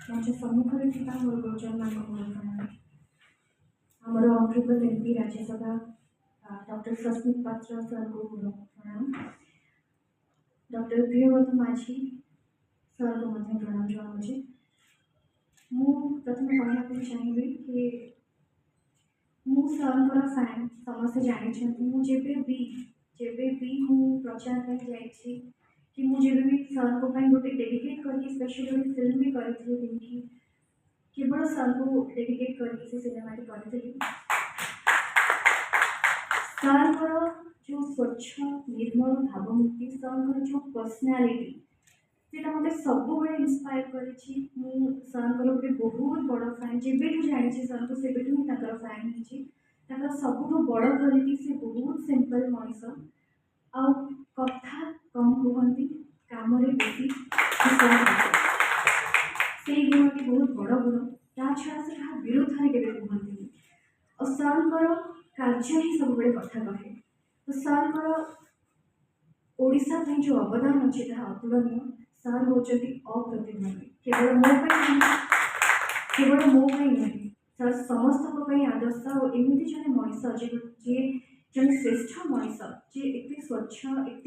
माझ्या सम्मुखରେ ଥିବା ମୋର ଗୁରୁଜନମାନଙ୍କୁ ମୋର ପ୍ରଣାମ। ଆମର ଅଗ୍ରଗତ ଏମପି राज्यसभा डॉक्टर सस्मित पात्र सर को प्रणाम। डॉक्टर प्रियव्रत माझी सर को प्रणाम जनाऊँगी। मु प्रथम कहना चाहिए कि मु सर फैन समस्त जानते मुझे भी मु प्रचार कर जाइए कि मुझे भी सर को गोटे डेडिकेट करके स्पेशली गोटे फिल्म भी करी केवल सर को डेडिकेट करके से सिनेमा करी सर जो स्वच्छ निर्मल भावमूर्ति सर जो पर्सनालीटी से मत सब इन्स्पायर कर सर गोटे बहुत बड़ फैन जब जानी सर को से फैन होता सब बड़ क्वालिटी से बहुत सिंपल मनीष आ कथा कम कहती कम बेसी से गुणटी बहुत बड़ गुण ता छड़ा से क्या विरोध में केवे कहती और सर कार्य ही सब कथा कहे तो सर ओडिशा जो अवदान अच्छे अतुलनीय सर होती अप्रतिद्वंदी केवल मो नहीं सर समस्त आदर्श और एमती जन मनीष जी जन श्रेष्ठ मनीष जी एत स्वच्छ एत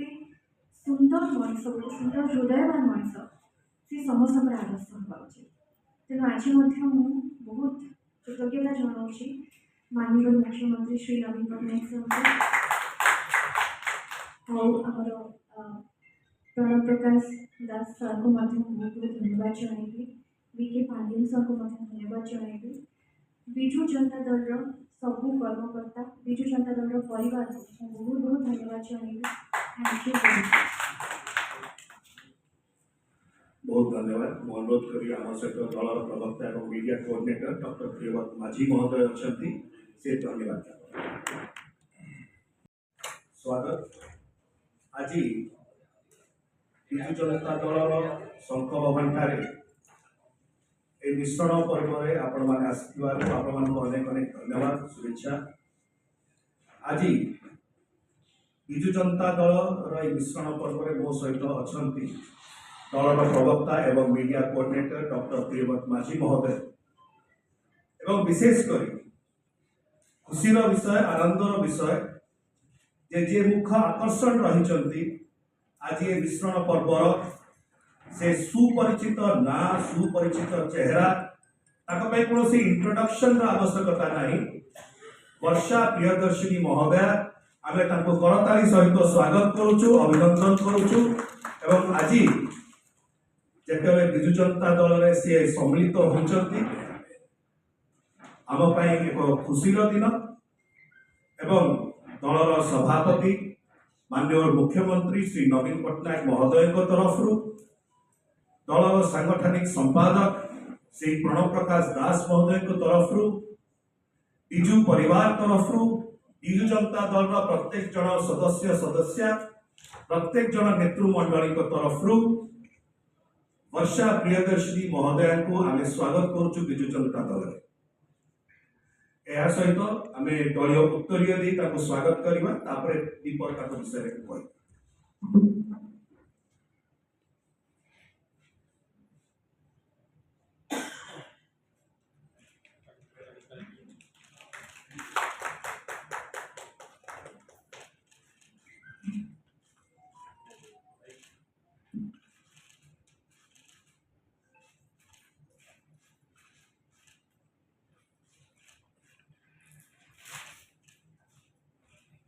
सुंदर मनीष गोटे सुंदर हृदयवान मनीष सी समस्त आदर्श हवा उचित। तेणु आज बहुत कृतज्ञता जनाऊँगी माननीय मुख्यमंत्री श्री नवीन पट्टनायक सर आमर प्रणव प्रकाश दास सर को बहुत बहुत धन्यवाद जनइबी बीके पांडियन सर को धन्यवाद जनइबी विजु जनता दल सबू कर्मकर्ता विजु जनता दल परिवार को बहुत बहुत धन्यवाद जनइबी। थैंक यू बहुत धन्यवाद। मु अनुरोध करी आम सहित दल प्रवक्ता और मीडिया कोऑर्डिनेटर डॉक्टर प्रियव्रत माझी महोदय अच्छा से धन्यवाद स्वागत। आज विजु जनता दल शंख भवन मिश्रण पर्व आपण मैंने अनेक अनेक धन्यवाद शुभेच्छा। आज विजु जनता दल मिश्रण पर्व मो सहित अच्छा दल प्रवक्ता एवं मीडिया कोऑर्डिनेटर डॉक्टर प्रियव्रत माझी महोदय एवं विशेषकर खुशीर विषय आनंदर विषय जे मुख्य आकर्षण रही आज ये मिश्रण पर्वर से सुपरिचित ना सुपरिचित चेहरा कौन इंट्रोडक्शन आवश्यकता नहीं। वर्षा प्रियदर्शिनी महोदया आम करताली सहित स्वागत करुचु अभिनंदन करुचु एवं आज जिते विजु जनता दल में सी सम्मिलित होती आम एक खुशीर दिन एवं दलर सभापति माननीय मुख्यमंत्री श्री नवीन पट्टनायक महोदय तरफ दलर सांगठनिक संपादक श्री प्रणव प्रकाश दास महोदय तरफ विजु परिवार तरफ विजु जनता दल प्रत्येक जन सदस्य प्रत्येक जन नेतृमंडली तरफ वर्षा प्रियदर्शिनी महोदया को आम स्वागत करुचु विजु जनता दल। यह सहित आम दलीय उत्तरीय दी स्वागत करवा दीपक विषय कह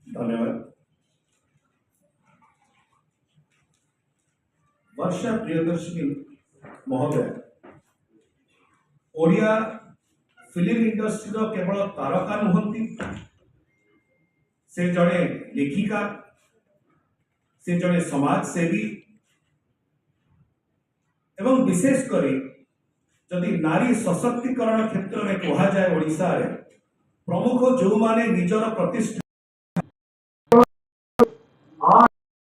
धन्यवाद। वर्षा प्रियदर्शिनी महोदय ओडिया फिल्म इंडस्ट्री केवल तारका नुहंती से जड़े लेखिका से जड़े समाजसेवी एवं विशेषकर जदि नारी सशक्तिकरण क्षेत्र में कहा जाए ओडिशा रे प्रमुख जो माने निजर प्रतिष्ठा